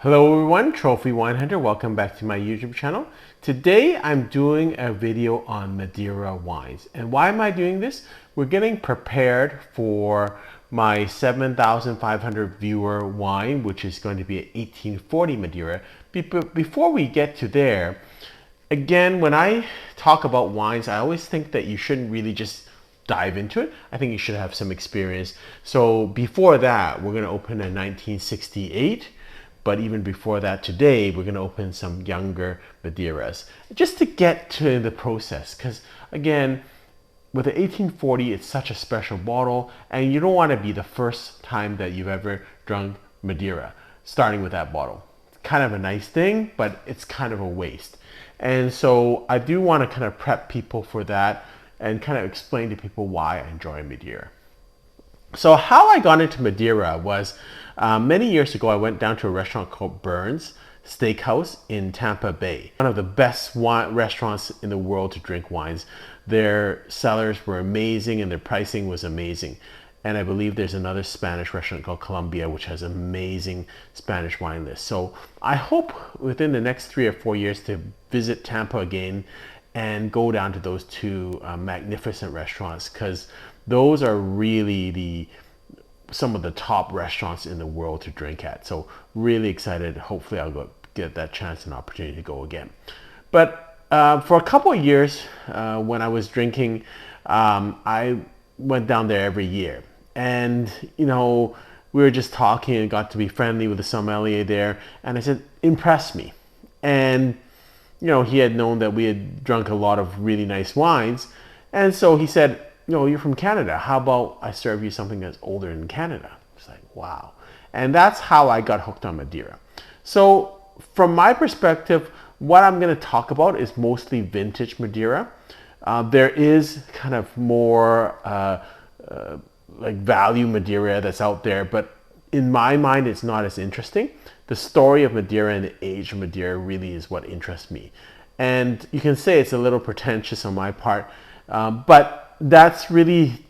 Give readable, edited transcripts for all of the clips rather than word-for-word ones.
Hello everyone, Trophy Wine Hunter. Welcome back to my YouTube channel. Today I'm doing a video on Madeira wines. And why am I doing this? We're getting prepared for my 7,500 viewer wine, which is going to be an 1840 Madeira. Before we get to there, again, when I talk about wines, I always think that you shouldn't really just dive into it. I think you should have some experience. So before that, we're going to open a 1968. But even before that, today, we're going to open some younger Madeiras just to get to the process. Because again, with the 1840, it's such a special bottle, and you don't want to be the first time that you've ever drunk Madeira, starting with that bottle. It's kind of a nice thing, but it's kind of a waste. And so I do want to kind of prep people for that and kind of explain to people why I enjoy Madeira. So how I got into Madeira was many years ago. I went down to a restaurant called Burns Steakhouse in Tampa Bay. One of the best restaurants in the world to drink wines. Their cellars were amazing and their pricing was amazing. And I believe there's another Spanish restaurant called Colombia, which has an amazing Spanish wine list. So I hope within the next 3 or 4 years to visit Tampa again and go down to those two magnificent restaurants, because those are really some of the top restaurants in the world to drink at. So really excited. Hopefully I'll get that chance and opportunity to go again. But for a couple of years when I was drinking, I went down there every year. And, you know, we were just talking and got to be friendly with the sommelier there. And I said, impress me. And, you know, he had known that we had drunk a lot of really nice wines. And so he said, you know, you're from Canada. How about I serve you something that's older in Canada? It's like, wow. And that's how I got hooked on Madeira. So from my perspective, what I'm going to talk about is mostly vintage Madeira. There is kind of more like value Madeira that's out there, but in my mind, it's not as interesting. The story of Madeira and the age of Madeira really is what interests me. And you can say it's a little pretentious on my part, but that's really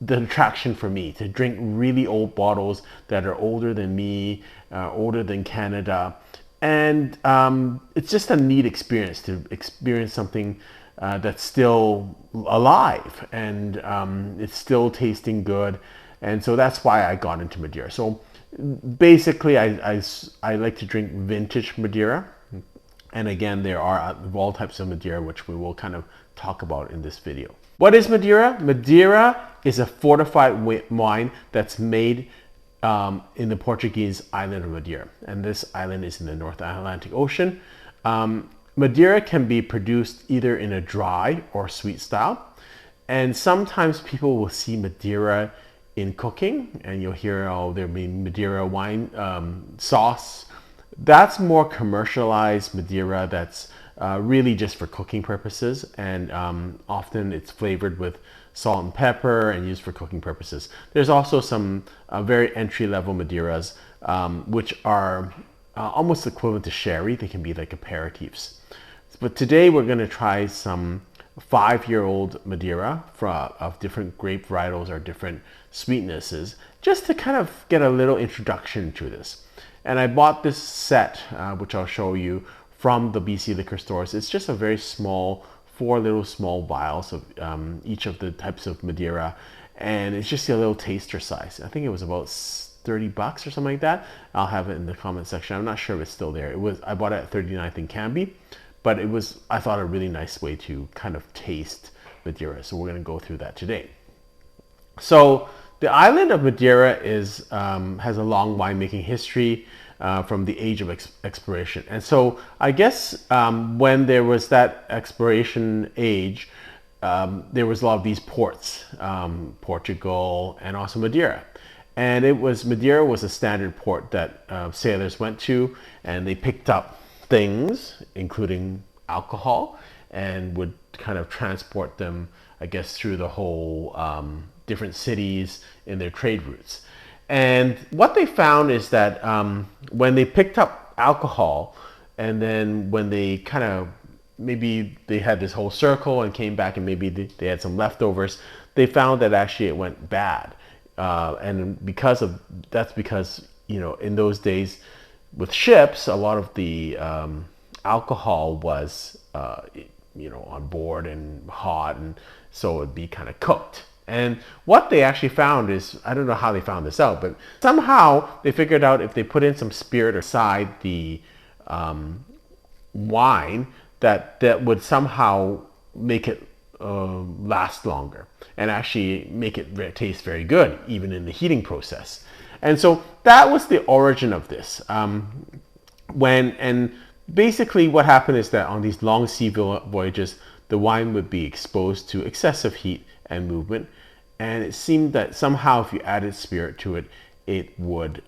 the attraction for me, to drink really old bottles that are older than me, older than Canada. And it's just a neat experience to experience something that's still alive and it's still tasting good. And so that's why I got into Madeira. So basically, I like to drink vintage Madeira. And again, there are all types of Madeira, which we will kind of talk about in this video. What is Madeira? Madeira is a fortified wine that's made in the Portuguese island of Madeira. And this island is in the North Atlantic Ocean. Madeira can be produced either in a dry or sweet style. And sometimes people will see Madeira in cooking, and you'll hear, oh, there'll be Madeira wine sauce. That's more commercialized Madeira that's really just for cooking purposes, and often it's flavored with salt and pepper and used for cooking purposes. There's also some very entry-level Madeiras which are almost equivalent to sherry. They can be like aperitifs. But today we're going to try some 5-year-old Madeira of different grape varietals or different sweetnesses, just to kind of get a little introduction to this. And I bought this set, which I'll show you, from the BC liquor stores. It's just a very small, 4 little small vials of each of the types of Madeira, and it's just a little taster size. I think it was about 30 bucks or something like that. I'll have it in the comment section. I'm not sure if it's still there. I bought it at 39th in Canby, but it was, I thought, a really nice way to kind of taste Madeira. So we're going to go through that today. So the island of Madeira has a long winemaking history. From the age of exploration. And so I guess when there was that exploration age, there was a lot of these ports, Portugal and also Madeira. And Madeira was a standard port that sailors went to, and they picked up things, including alcohol, and would kind of transport them, I guess, through the whole different cities in their trade routes. And what they found is that when they picked up alcohol, and then when they kind of, maybe they had this whole circle and came back and maybe they had some leftovers, they found that actually it went bad. And that's because, you know, in those days, with ships, a lot of the alcohol was on board and hot, and so it'd be kind of cooked. And what they actually found is, I don't know how they found this out, but somehow they figured out if they put in some spirit inside the wine, that would somehow make it last longer and actually make it taste very good, even in the heating process. And so that was the origin of this. Basically what happened is that on these long sea voyages, the wine would be exposed to excessive heat and movement, and it seemed that somehow if you added spirit to it, it would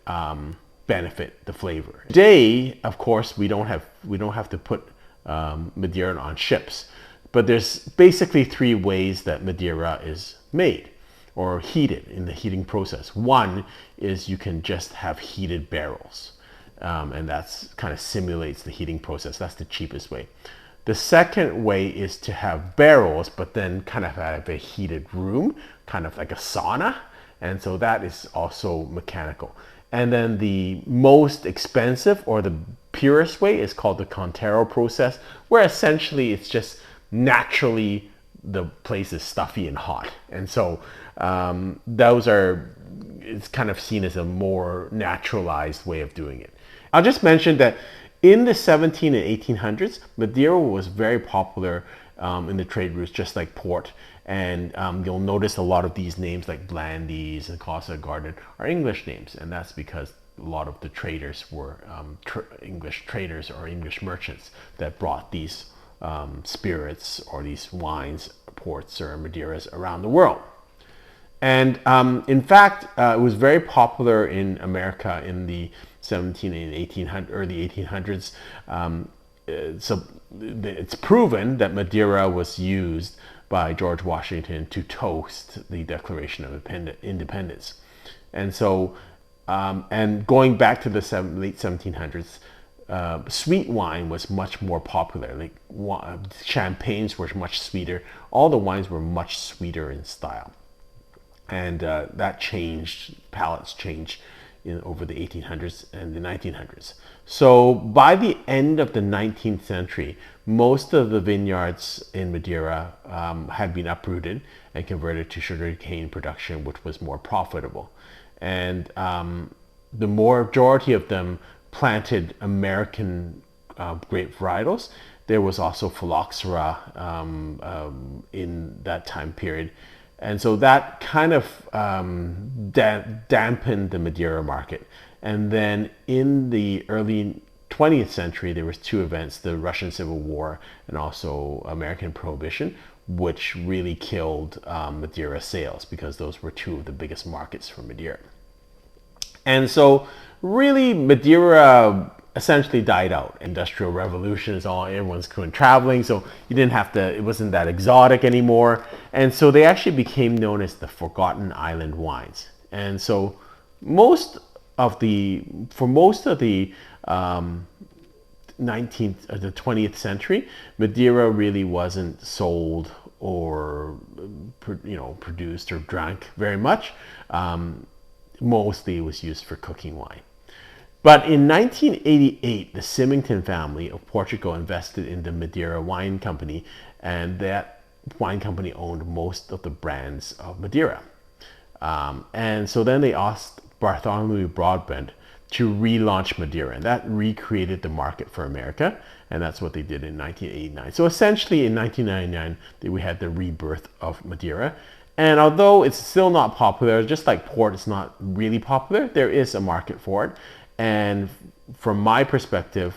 benefit the flavor. Today, of course, we don't have to put Madeira on ships, but there's basically three ways that Madeira is made or heated in the heating process. One is you can just have heated barrels, and that's kind of simulates the heating process. That's the cheapest way. The second way is to have barrels, but then kind of have a heated room, kind of like a sauna. And so that is also mechanical. And then the most expensive or the purest way is called the Contero process, where essentially it's just naturally the place is stuffy and hot. And so it's kind of seen as a more naturalized way of doing it. I'll just mention that in the 17 and 1800s, Madeira was very popular in the trade routes, just like port. And you'll notice a lot of these names like Blandies and Casa Garden are English names. And that's because a lot of the traders were English traders or English merchants that brought these spirits or these wines, ports or Madeiras around the world. And in fact, it was very popular in America in the 17 and 1800, early 1800s. So it's proven that Madeira was used by George Washington to toast the Declaration of Independence. And so, and going back to the late 1700s, sweet wine was much more popular. Like champagnes were much sweeter. All the wines were much sweeter in style. And that changed, palates changed over the 1800s and the 1900s. So by the end of the 19th century, most of the vineyards in Madeira had been uprooted and converted to sugarcane production, which was more profitable. And the majority of them planted American grape varietals. There was also phylloxera in that time period. And so that kind of dampened the Madeira market. And then in the early 20th century, there was two events, the Russian Civil War and also American Prohibition, which really killed Madeira sales, because those were two of the biggest markets for Madeira. And so really Madeira essentially died out. Industrial revolution is all, everyone's going traveling, so you didn't have to, it wasn't that exotic anymore. And so they actually became known as the Forgotten Island wines. And so most of the 19th or the 20th century, Madeira really wasn't sold or produced or drank very much. Mostly it was used for cooking wine. But in 1988, the Symington family of Portugal invested in the Madeira Wine Company, and that wine company owned most of the brands of Madeira. And so then they asked Bartholomew Broadbent to relaunch Madeira, and that recreated the market for America, and that's what they did in 1989. So essentially in 1999, we had the rebirth of Madeira. And although it's still not popular, just like port, it's not really popular, there is a market for it. And from my perspective,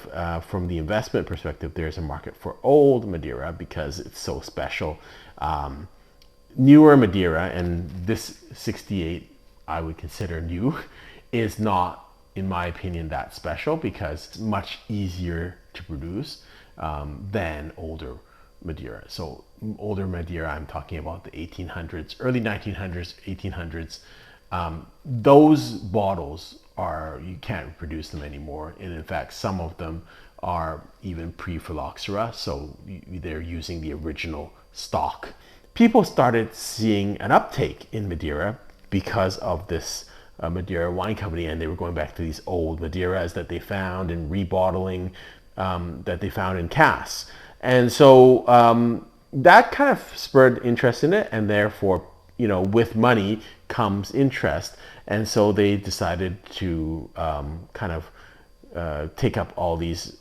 from the investment perspective, there's a market for old Madeira because it's so special. Newer Madeira, and this 68 I would consider new, is not, in my opinion, that special because it's much easier to produce than older Madeira. So older Madeira, I'm talking about the 1800s, early 1900s, 1800s. Those bottles you can't produce them anymore. And in fact, some of them are even pre-phylloxera, so they're using the original stock. People started seeing an uptake in Madeira because of this Madeira Wine Company, and they were going back to these old Madeiras that they found and rebottling that they found in casks. And so that kind of spurred interest in it, and therefore, you know, with money comes interest. And so they decided to kind of take up all these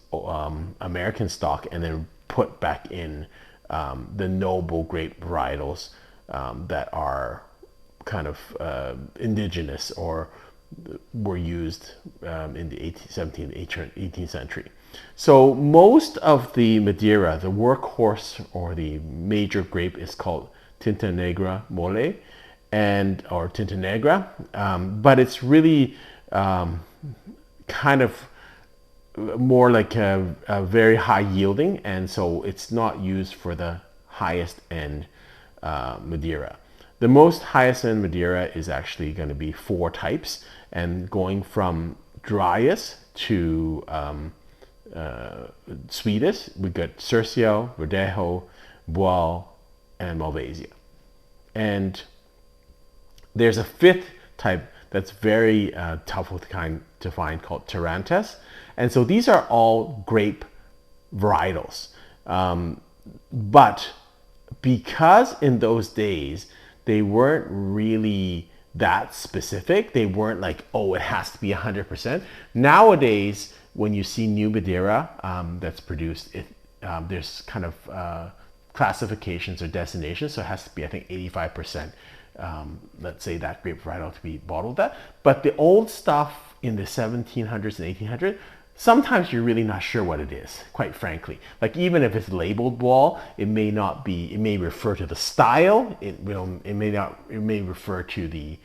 American stock and then put back in the noble grape varietals that are kind of indigenous or were used in the 17th, 18th century. So most of the Madeira, the workhorse or the major grape, is called Tinta Negra Mole, or Tinta Negra, but it's really kind of more like a very high yielding, and so it's not used for the highest end Madeira. The most highest end Madeira is actually going to be 4 types, and going from driest to sweetest, we've got Cercio, Verdejo, Boal, and Malvasia. And there's a 5th type that's very tough to find called Tarantes. And so these are all grape varietals. But because in those days, they weren't really that specific, they weren't like, oh, it has to be 100%. Nowadays, when you see new Madeira that's produced, there's kind of classifications or designations. So it has to be, I think, 85%. Let's say that grape varietal to be bottled at. But the old stuff in the 1700s and 1800s, sometimes you're really not sure what it is, quite frankly. Like even if it's labeled Boal, it may not be. It may refer to the style. It may refer to the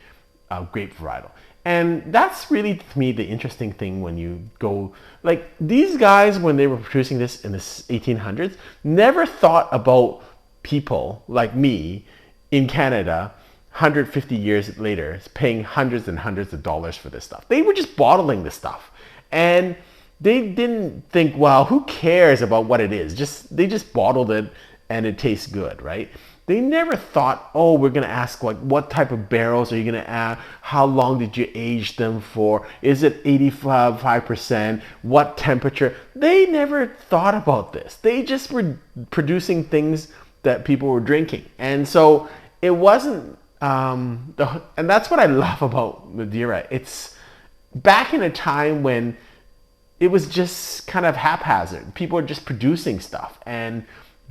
grape varietal. And that's really, to me, the interesting thing when you go, like these guys, when they were producing this in the 1800s, never thought about people like me in Canada 150 years later paying hundreds and hundreds of dollars for this stuff. They were just bottling this stuff. And they didn't think, well, who cares about what it is? They just bottled it and it tastes good, right? They never thought, oh, we're going to ask like what type of barrels are you going to add? How long did you age them for? Is it 85%? What temperature? They never thought about this. They just were producing things that people were drinking. And so it wasn't, and that's what I love about Madeira. It's back in a time when it was just kind of haphazard. People were just producing stuff and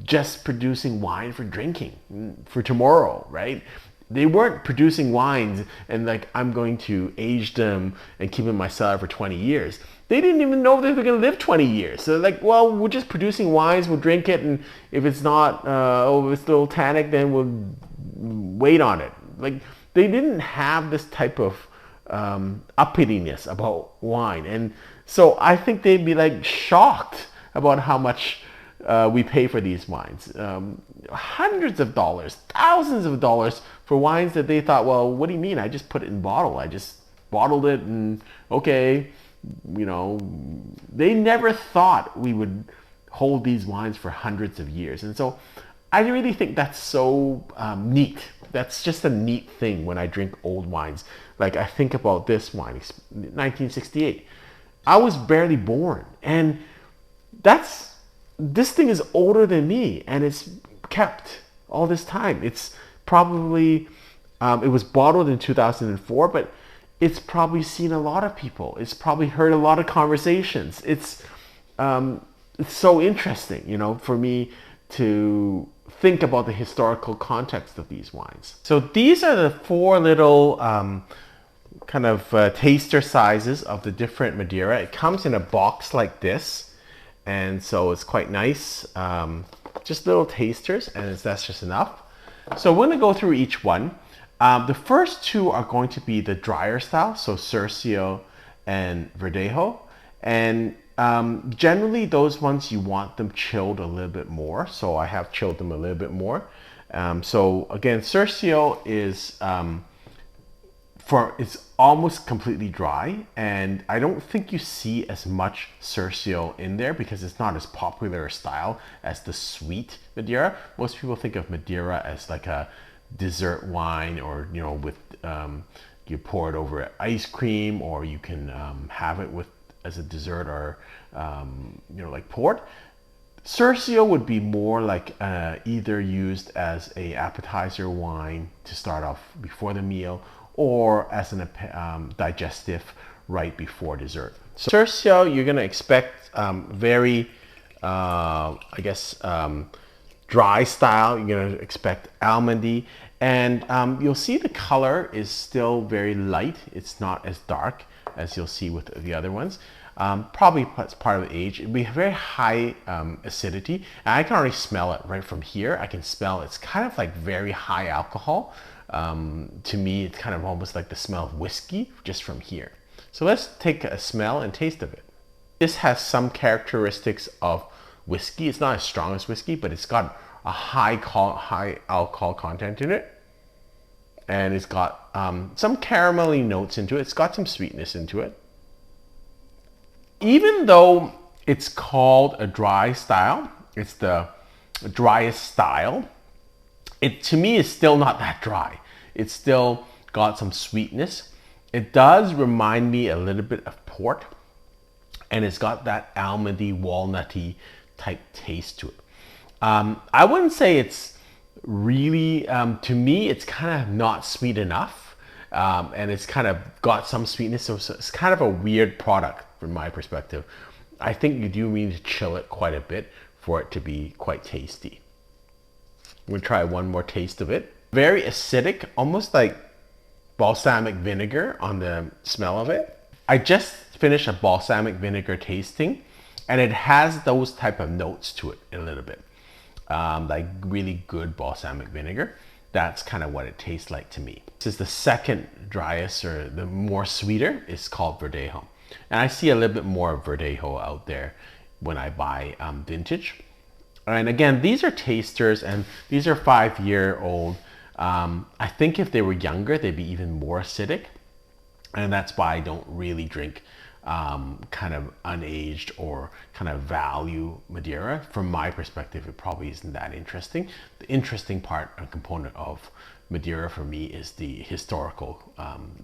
just producing wine for drinking for tomorrow, right? They weren't producing wines and like, I'm going to age them and keep them in my cellar for 20 years. They didn't even know they were going to live 20 years. So like, well, we're just producing wines, we'll drink it, and if it's not, if it's a little tannic, then we'll wait on it. Like, they didn't have this type of uppityness about wine. And so I think they'd be like shocked about how much we pay for these wines. Hundreds of dollars, thousands of dollars for wines that they thought, well, what do you mean? I just put it in bottle. I just bottled it and okay, you know, they never thought we would hold these wines for hundreds of years. And so I really think that's so neat. That's just a neat thing when I drink old wines. Like I think about this wine, 1968. I was barely born, and this thing is older than me, and it's kept all this time. It's probably, it was bottled in 2004, but it's probably seen a lot of people. It's probably heard a lot of conversations. It's so interesting, you know, for me to think about the historical context of these wines. So these are the 4 little kind of taster sizes of the different Madeira. It comes in a box like this, and so it's quite nice. Just little tasters, and that's just enough. So we're going to go through each one. The first 2 are going to be the drier style, so Cercio and Verdejo. And generally those ones you want them chilled a little bit more, so I have chilled them a little bit more. So again, Cercio is it's almost completely dry, and I don't think you see as much Cercio in there because it's not as popular a style as the sweet Madeira. Most people think of Madeira as like a dessert wine, or you know, with you pour it over ice cream, or you can have it with as a dessert, or like port. Curacao would be more like either used as a appetizer wine to start off before the meal, or as an digestive right before dessert. So Curacao, you're going to expect very, dry style. You're going to expect almondy, and you'll see the color is still very light. It's not as dark as you'll see with the other ones. Probably it's part of the age. It'd be very high acidity. And I can already smell it right from here. I can smell it's kind of like very high alcohol. To me, it's kind of almost like the smell of whiskey just from here. So let's take a smell and taste of it. This has some characteristics of whiskey. It's not as strong as whiskey, but it's got a high alcohol content in it. And it's got some caramelly notes into it. It's got some sweetness into it. Even though it's called a dry style, it's the driest style, it to me is still not that dry. It's still got some sweetness. It does remind me a little bit of port, and it's got that almondy, walnutty type taste to it. I wouldn't say it's really, to me, it's kind of not sweet enough, and it's kind of got some sweetness, so it's kind of a weird product from my perspective. I think you do need to chill it quite a bit for it to be quite tasty. I'm gonna try one more taste of it. Very acidic, almost like balsamic vinegar on the smell of it. I just finished a balsamic vinegar tasting, and it has those type of notes to it a little bit. Like really good balsamic vinegar. That's kind of what it tastes like to me. This is the second driest, or the more sweeter. It's called Verdejo. And I see a little bit more of Verdejo out there when I buy vintage. And again, these are tasters, and these are 5-year-old. I think if they were younger, they'd be even more acidic. And that's why I don't really drink kind of unaged or kind of value Madeira. From my perspective, it probably isn't that interesting. The interesting part and component of Madeira for me is the historical,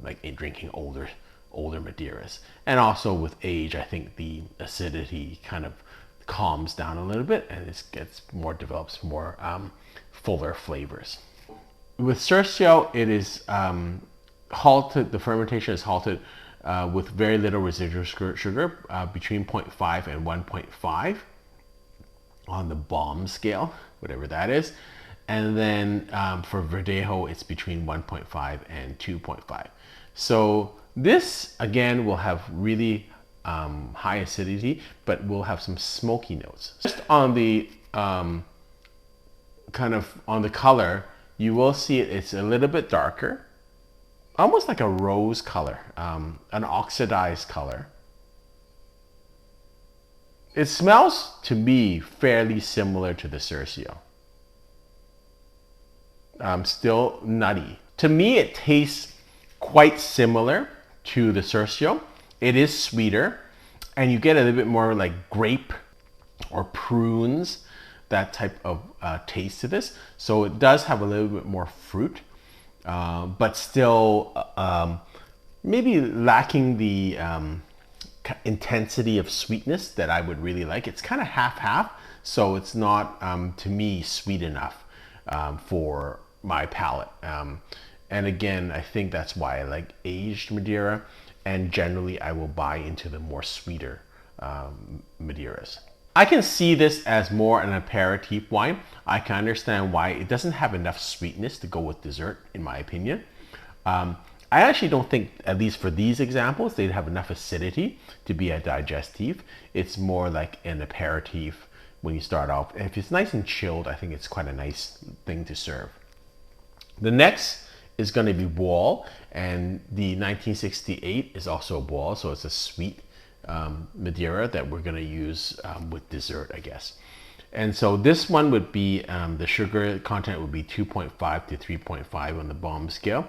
like in drinking older Madeiras. And also with age, I think the acidity kind of calms down a little bit, and it develops more fuller flavors. With Curacao, it is halted, the fermentation is halted with very little residual sugar, between 0.5 and 1.5 on the bomb scale, whatever that is. And then for Verdejo, it's between 1.5 and 2.5. So this, again, will have really high acidity, but will have some smoky notes. Just on the kind of on the color, you will see it's a little bit darker, almost like a rose color, an oxidized color. It smells to me fairly similar to the Curacao. Still nutty. To me, it tastes quite similar to the Curacao. It is sweeter, and you get a little bit more like grape or prunes, that type of taste to this. So it does have a little bit more fruit, but still maybe lacking the intensity of sweetness that I would really like. It's kind of half-half, so it's not, to me, sweet enough for my palate. And again, I think that's why I like aged Madeira, and generally I will buy into the more sweeter Madeiras. I can see this as more an aperitif wine. I can understand why it doesn't have enough sweetness to go with dessert, in my opinion. I actually don't think, at least for these examples, they'd have enough acidity to be a digestive. It's more like an aperitif when you start off. And if it's nice and chilled, I think it's quite a nice thing to serve. The next is going to be Boal, and the 1968 is also a Boal, so it's a sweet Madeira that we're going to use with dessert, I guess. And so this one would be, the sugar content would be 2.5 to 3.5 on the bomb scale.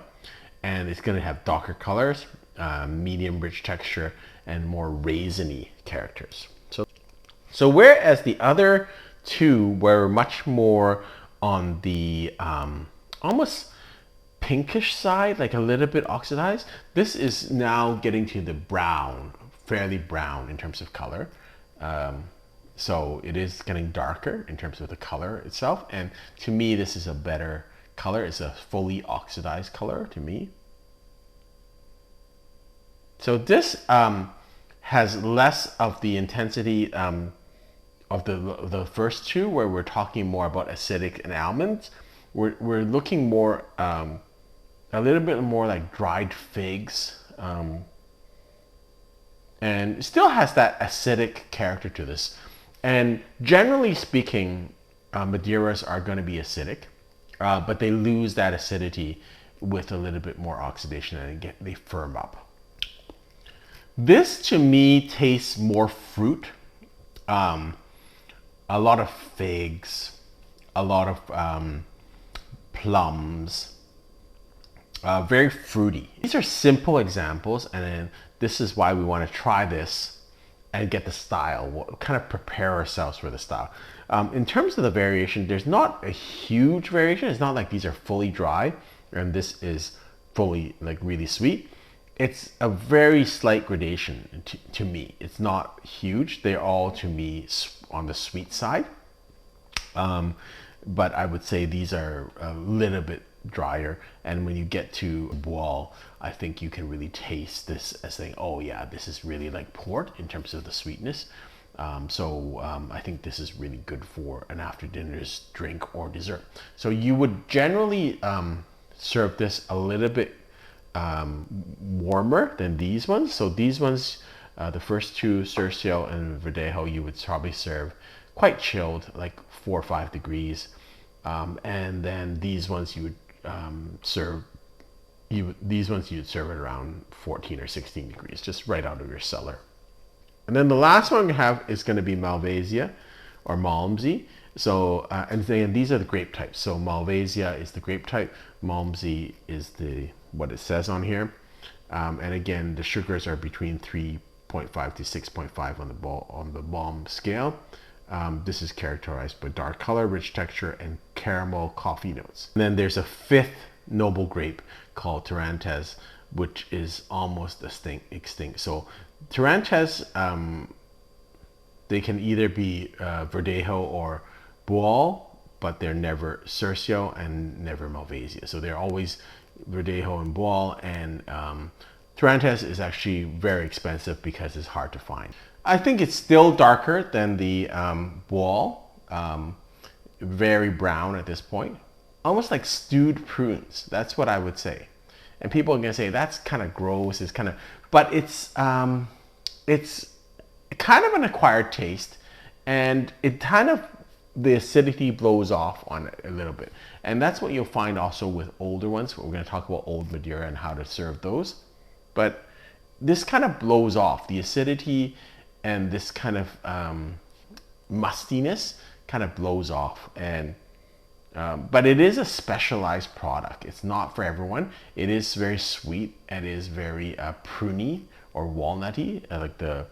And it's going to have darker colors, medium rich texture, and more raisiny characters. So whereas the other two were much more on the almost pinkish side, like a little bit oxidized. This is now getting to the brown, fairly brown in terms of color. So it is getting darker in terms of the color itself. And to me, this is a better color. It's a fully oxidized color to me. So this has less of the intensity of the first two, where we're talking more about acidic and almonds. We're looking more, a little bit more like dried figs. And it still has that acidic character to this. And generally speaking, Madeiras are going to be acidic, but they lose that acidity with a little bit more oxidation, and they firm up. This to me tastes more fruit, a lot of figs, a lot of plums, very fruity. These are simple examples, and then this is why we want to try this and get the style. We'll kind of prepare ourselves for the style. In terms of the variation, there's not a huge variation. It's not like these are fully dry and this is fully like really sweet. It's a very slight gradation to me. It's not huge. They're all to me on the sweet side. But I would say these are a little bit drier, and when you get to Boal, I think you can really taste this as saying, oh yeah, this is really like port in terms of the sweetness. I think this is really good for an after dinner's drink or dessert. So you would generally serve this a little bit warmer than these ones. So these ones, the first two, Cercio and Verdejo, you would probably serve quite chilled, like 4 or 5 degrees. And then these ones you would serve at around 14 or 16 degrees, just right out of your cellar. And then the last one we have is going to be Malvasia or Malmsey. So, and then these are the grape types. So Malvasia is the grape type, Malmsey is what it says on here. And again, the sugars are between 3.5 to 6.5 on the Balm scale. This is characterized by dark color, rich texture, and caramel coffee notes. And then there's a fifth noble grape called Tarantes, which is almost extinct. So Tarantes, they can either be Verdejo or Boal, but they're never Cercio and never Malvasia. So they're always Verdejo and Boal, and Tarantes is actually very expensive because it's hard to find. I think it's still darker than the Boal, very brown at this point. Almost like stewed prunes, that's what I would say. And people are gonna say, that's kind of gross, but it's kind of an acquired taste, and it kind of, the acidity blows off on it a little bit. And that's what you'll find also with older ones. We're gonna talk about old Madeira and how to serve those. But this kind of blows off. The acidity and this kind of mustiness kind of blows off. And but it is a specialized product. It's not for everyone. It is very sweet and is very pruny or walnutty. Like the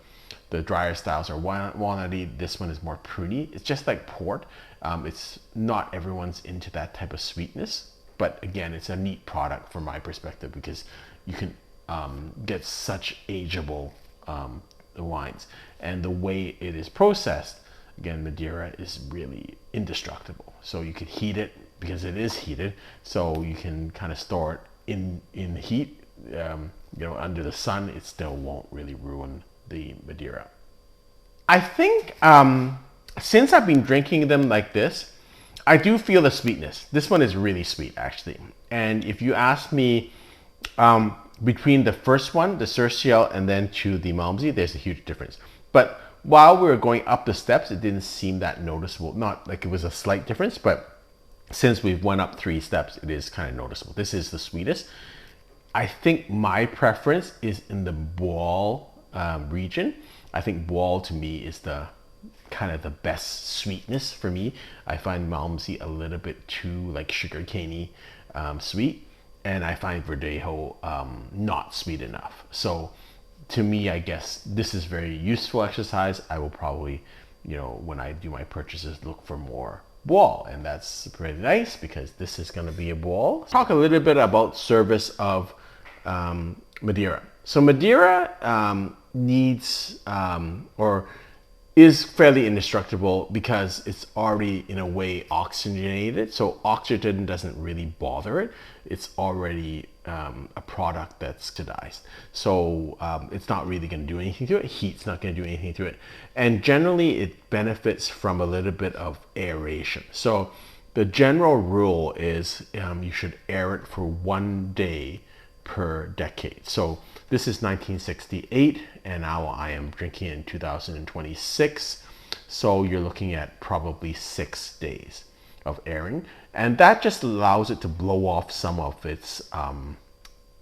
drier styles are walnutty. This one is more pruny. It's just like port. It's not everyone's into that type of sweetness. But again, it's a neat product from my perspective because you can get such ageable wines. And the way it is processed, again, Madeira is really indestructible. So you can heat it because it is heated. So you can kind of store it in heat, under the sun. It still won't really ruin the Madeira. I think since I've been drinking them like this, I do feel the sweetness. This one is really sweet, actually. And if you ask me, between the first one, the Cercio, and then to the Malmsey, there's a huge difference. But while we were going up the steps, it didn't seem that noticeable. Not like it was a slight difference, but since we've went up 3 steps, it is kind of noticeable. This is the sweetest. I think my preference is in the Boal region. I think Boal to me is the kind of the best sweetness for me. I find Malmsey a little bit too like sugarcaney sweet. And I find Verdejo not sweet enough. So to me, I guess this is very useful exercise. I will probably, when I do my purchases, look for more boil, and that's pretty nice because this is going to be a boil. Talk a little bit about service of Madeira. So Madeira needs or is fairly indestructible because it's already in a way oxygenated. So oxygen doesn't really bother it. It's already a product that's oxidized. So it's not really going to do anything to it. Heat's not going to do anything to it. And generally it benefits from a little bit of aeration. So the general rule is you should air it for 1 day per decade. So this is 1968 and now I am drinking in 2026. So you're looking at probably 6 days of airing, and that just allows it to blow off some of its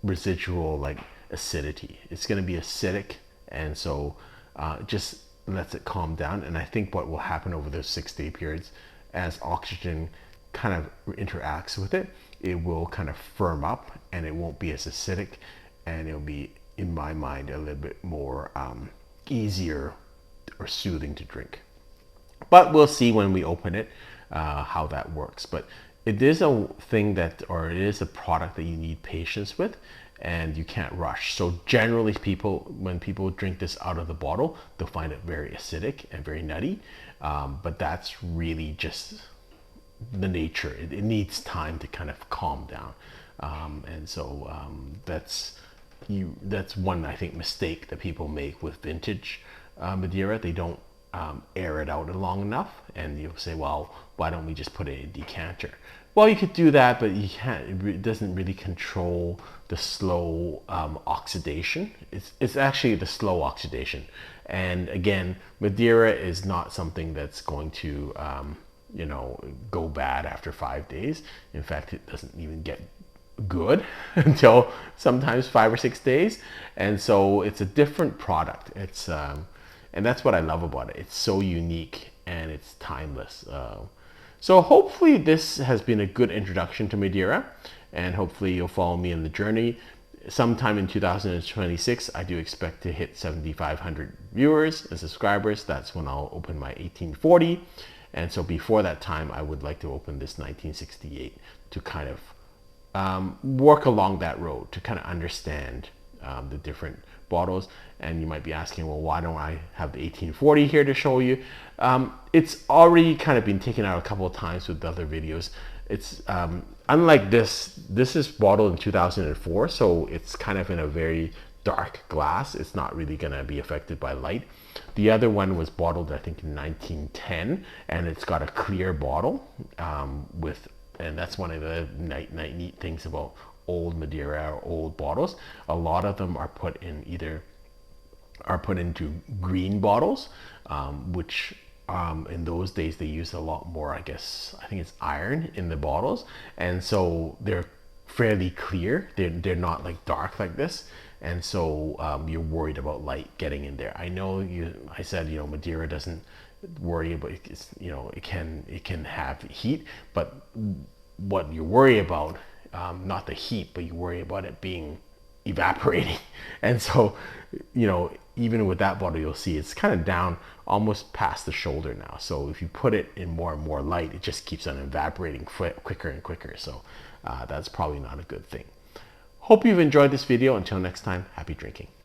residual like acidity. It's going to be acidic, and so just lets it calm down. And I think what will happen over those 6-day periods, as oxygen kind of interacts with it, it will kind of firm up and it won't be as acidic, and it'll be, in my mind, a little bit more easier or soothing to drink. But we'll see when we open it how that works. But it is a thing that, or it is a product that you need patience with, and you can't rush. So generally when people drink this out of the bottle, they'll find it very acidic and very nutty. But that's really just the nature. It needs time to kind of calm down. And so that's one, I think, mistake that people make with vintage Madeira. They don't air it out long enough, and you'll say, well, why don't we just put it in a decanter? Well, you could do that, but you can't. It doesn't really control the slow oxidation. It's actually the slow oxidation. And again, Madeira is not something that's going to go bad after 5 days. In fact, it doesn't even get good until sometimes 5 or 6 days. And so it's a different product. It's and that's what I love about it. It's so unique and it's timeless. So hopefully this has been a good introduction to Madeira, and hopefully you'll follow me in the journey. Sometime in 2026, I do expect to hit 7,500 viewers and subscribers. That's when I'll open my 1840. And so before that time, I would like to open this 1968 to kind of work along that road, to kind of understand the different bottles. And you might be asking, well, why don't I have the 1840 here to show you? It's already kind of been taken out a couple of times with other videos. It's unlike this is bottled in 2004, so it's kind of in a very dark glass. It's not really going to be affected by light. The other one was bottled, I think, in 1910, and it's got a clear bottle and that's one of the neat things about old Madeira or old bottles. A lot of them are put into green bottles, which in those days they used a lot more, I think it's iron in the bottles, and so they're fairly clear. They're not like dark like this, and so you're worried about light getting in there. I know I said Madeira doesn't worry about it. It can have heat, but what you worry about, not the heat, but you worry about it being evaporating. And so even with that bottle, you'll see it's kind of down almost past the shoulder now. So if you put it in more and more light, it just keeps on evaporating quicker and quicker. So that's probably not a good thing. Hope you've enjoyed this video. Until next time, happy drinking.